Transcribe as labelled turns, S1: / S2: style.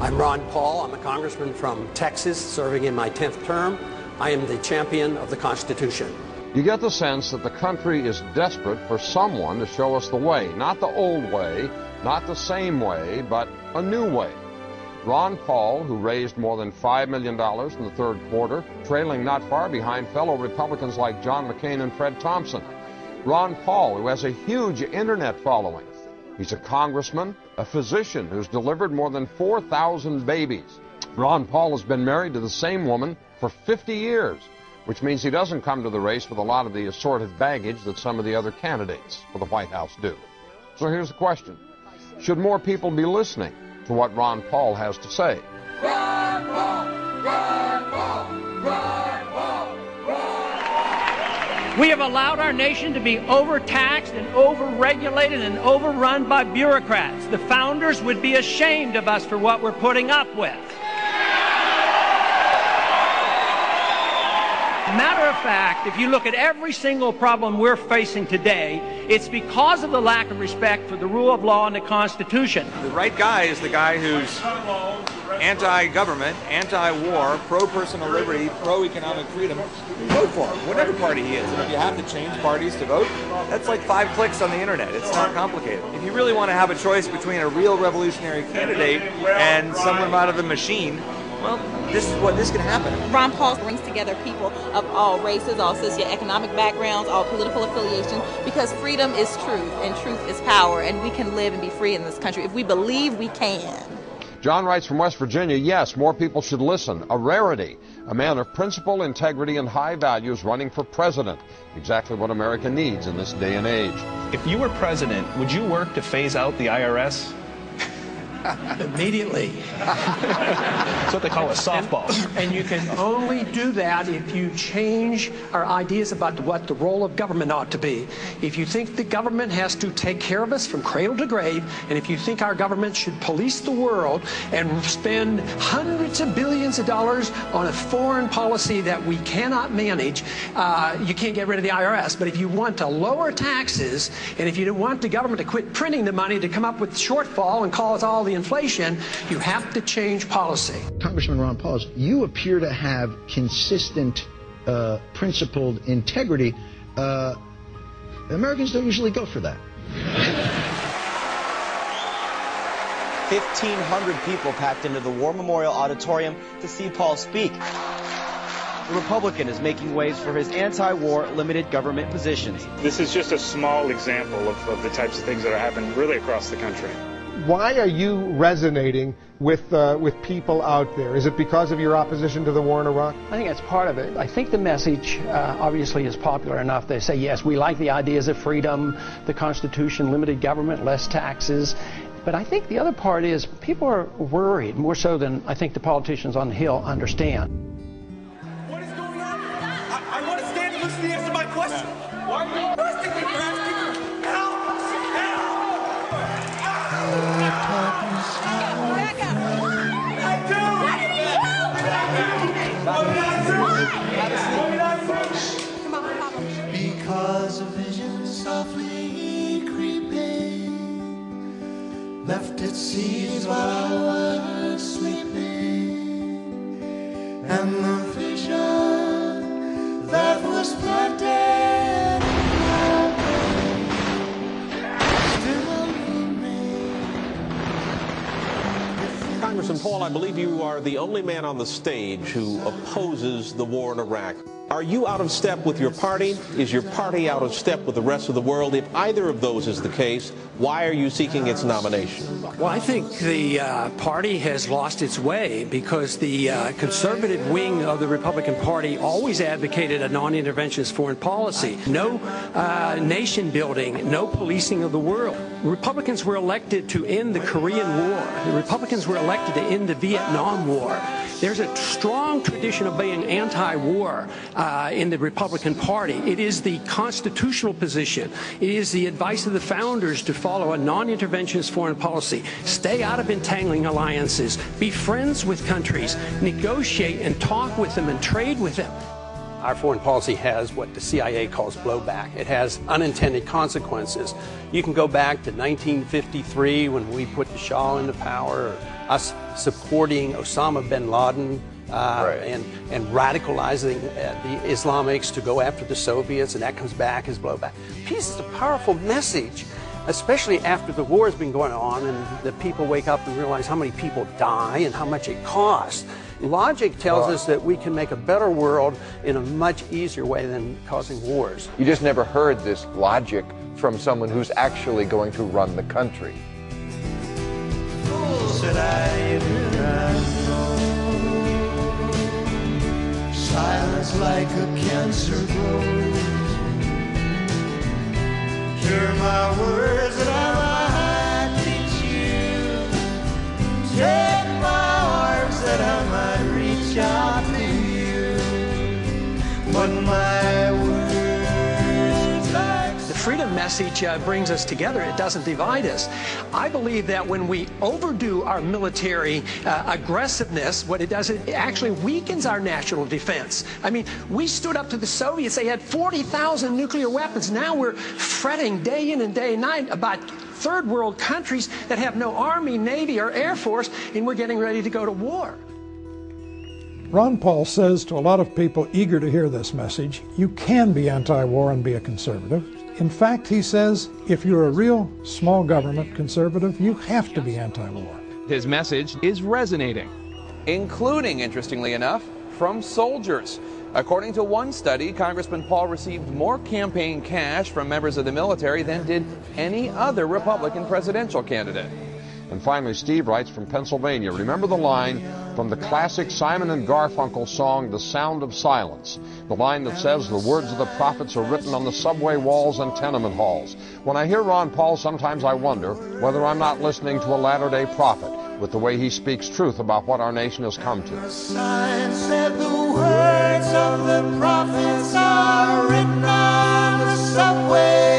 S1: I'm Ron Paul. I'm a congressman from Texas, serving in my 10th term. I am the champion of the Constitution.
S2: You get the sense that the country is desperate for someone to show us the way. Not the old way, not the same way, but a new way. Ron Paul, who raised more than $5 million in the third quarter, trailing not far behind fellow Republicans like John McCain and Fred Thompson. Ron Paul, who has a huge internet following. He's a congressman, a physician who's delivered more than 4,000 babies. Ron Paul has been married to the same woman for 50 years, which means he doesn't come to the race with a lot of the assorted baggage that some of the other candidates for the White House do. So here's the question. Should more people be listening to what Ron Paul has to say?
S3: Ron Paul! Ron Paul! Ron Paul!
S4: We have allowed our nation to be overtaxed and overregulated and overrun by bureaucrats. The founders would be ashamed of us for what we're putting up with. Matter of fact, if you look at every single problem we're facing today, it's because of the lack of respect for the rule of law and the Constitution.
S5: The right guy is the guy who's anti-government, anti-war, pro-personal liberty, pro-economic freedom. Vote for him, whatever party he is. And if you have to change parties to vote, that's like 5 clicks on the internet. It's not complicated. If you really want to have a choice between a real revolutionary candidate and someone out of the machine, well, this can happen.
S6: Ron Paul brings together people of all races, all socioeconomic backgrounds, all political affiliations, because freedom is truth and truth is power, and we can live and be free in this country if we believe we can.
S2: John writes from West Virginia, yes, more people should listen. A rarity. A man of principle, integrity, and high values running for president. Exactly what America needs in this day and age.
S7: If you were president, would you work to phase out the IRS?
S4: Immediately.
S7: That's what they call a softball.
S4: And you can only do that if you change our ideas about what the role of government ought to be. If you think the government has to take care of us from cradle to grave, and if you think our government should police the world and spend hundreds of billions of dollars on a foreign policy that we cannot manage, you can't get rid of the IRS. But if you want to lower taxes, and if you want the government to quit printing the money to come up with shortfall and cause all the inflation, you have to change policy.
S8: Congressman Ron Paul, you appear to have consistent, principled integrity. Americans don't usually go for that.
S9: 1,500 people packed into the War Memorial Auditorium to see Paul speak. The Republican is making waves for his anti-war limited government positions.
S10: This is just a small example of the types of things that are happening really across the country.
S11: Why are you resonating with people out there? Is it because of your opposition to the war in Iraq?
S4: I think that's part of it. I think the message obviously is popular enough. They say, yes, we like the ideas of freedom, the Constitution, limited government, less taxes. But I think the other part is people are worried, more so than I think the politicians on the Hill understand.
S3: What is going on? I want to stand and listen to the answer to my question. Why are you arresting me for asking you? Help!
S12: Because a vision softly creeping left its seeds while I was sleeping, and the vision that was planted in my brain still remains.
S13: Congressman Paul, I believe you are the only man on the stage who opposes the war in Iraq. Are you out of step with your party? Is your party out of step with the rest of the world? If either of those is the case, why are you seeking its nomination?
S4: Well, I think the party has lost its way because the conservative wing of the Republican Party always advocated a non-interventionist foreign policy. No nation building, no policing of the world. Republicans were elected to end the Korean War. The Republicans were elected to end the Vietnam War. There's a strong tradition of being anti-war in the Republican Party. It is the constitutional position. It is the advice of the founders to follow a non-interventionist foreign policy. Stay out of entangling alliances. Be friends with countries. Negotiate and talk with them and trade with them.
S1: Our foreign policy has what the CIA calls blowback. It has unintended consequences. You can go back to 1953 when we put the Shah into power, or us supporting Osama bin Laden and radicalizing the Islamics to go after the Soviets, and that comes back as blowback. Peace is a powerful message, especially after the war has been going on and the people wake up and realize how many people die and how much it costs. Logic tells us that we can make a better world in a much easier way than causing wars.
S14: You just never heard this logic from someone who's actually going to run the country.
S12: Said I did not know. Silence like a cancer grows. Hear my words that I might teach you. Take my arms that I might reach out to you. But my words like
S4: the freedom message brings us together. It doesn't divide us. I believe that when we overdo our military aggressiveness, what it does, it actually weakens our national defense. I mean, we stood up to the Soviets. They had 40,000 nuclear weapons. Now we're fretting day in and day night about third world countries that have no army, navy, or air force, and we're getting ready to go to war.
S15: Ron Paul says to a lot of people eager to hear this message, you can be anti-war and be a conservative. In fact, he says, if you're a real small government conservative, you have to be anti-war.
S16: His message is resonating, including, interestingly enough, from soldiers. According to one study, Congressman Paul received more campaign cash from members of the military than did any other Republican presidential candidate.
S2: And finally, Steve writes from Pennsylvania, remember the line from the classic Simon and Garfunkel song, The Sound of Silence, the line that says the words of the prophets are written on the subway walls and tenement halls. When I hear Ron Paul, sometimes I wonder whether I'm not listening to a latter-day prophet with the way he speaks truth about what our nation has come to.
S12: the sign said the words of the prophets are written on the subway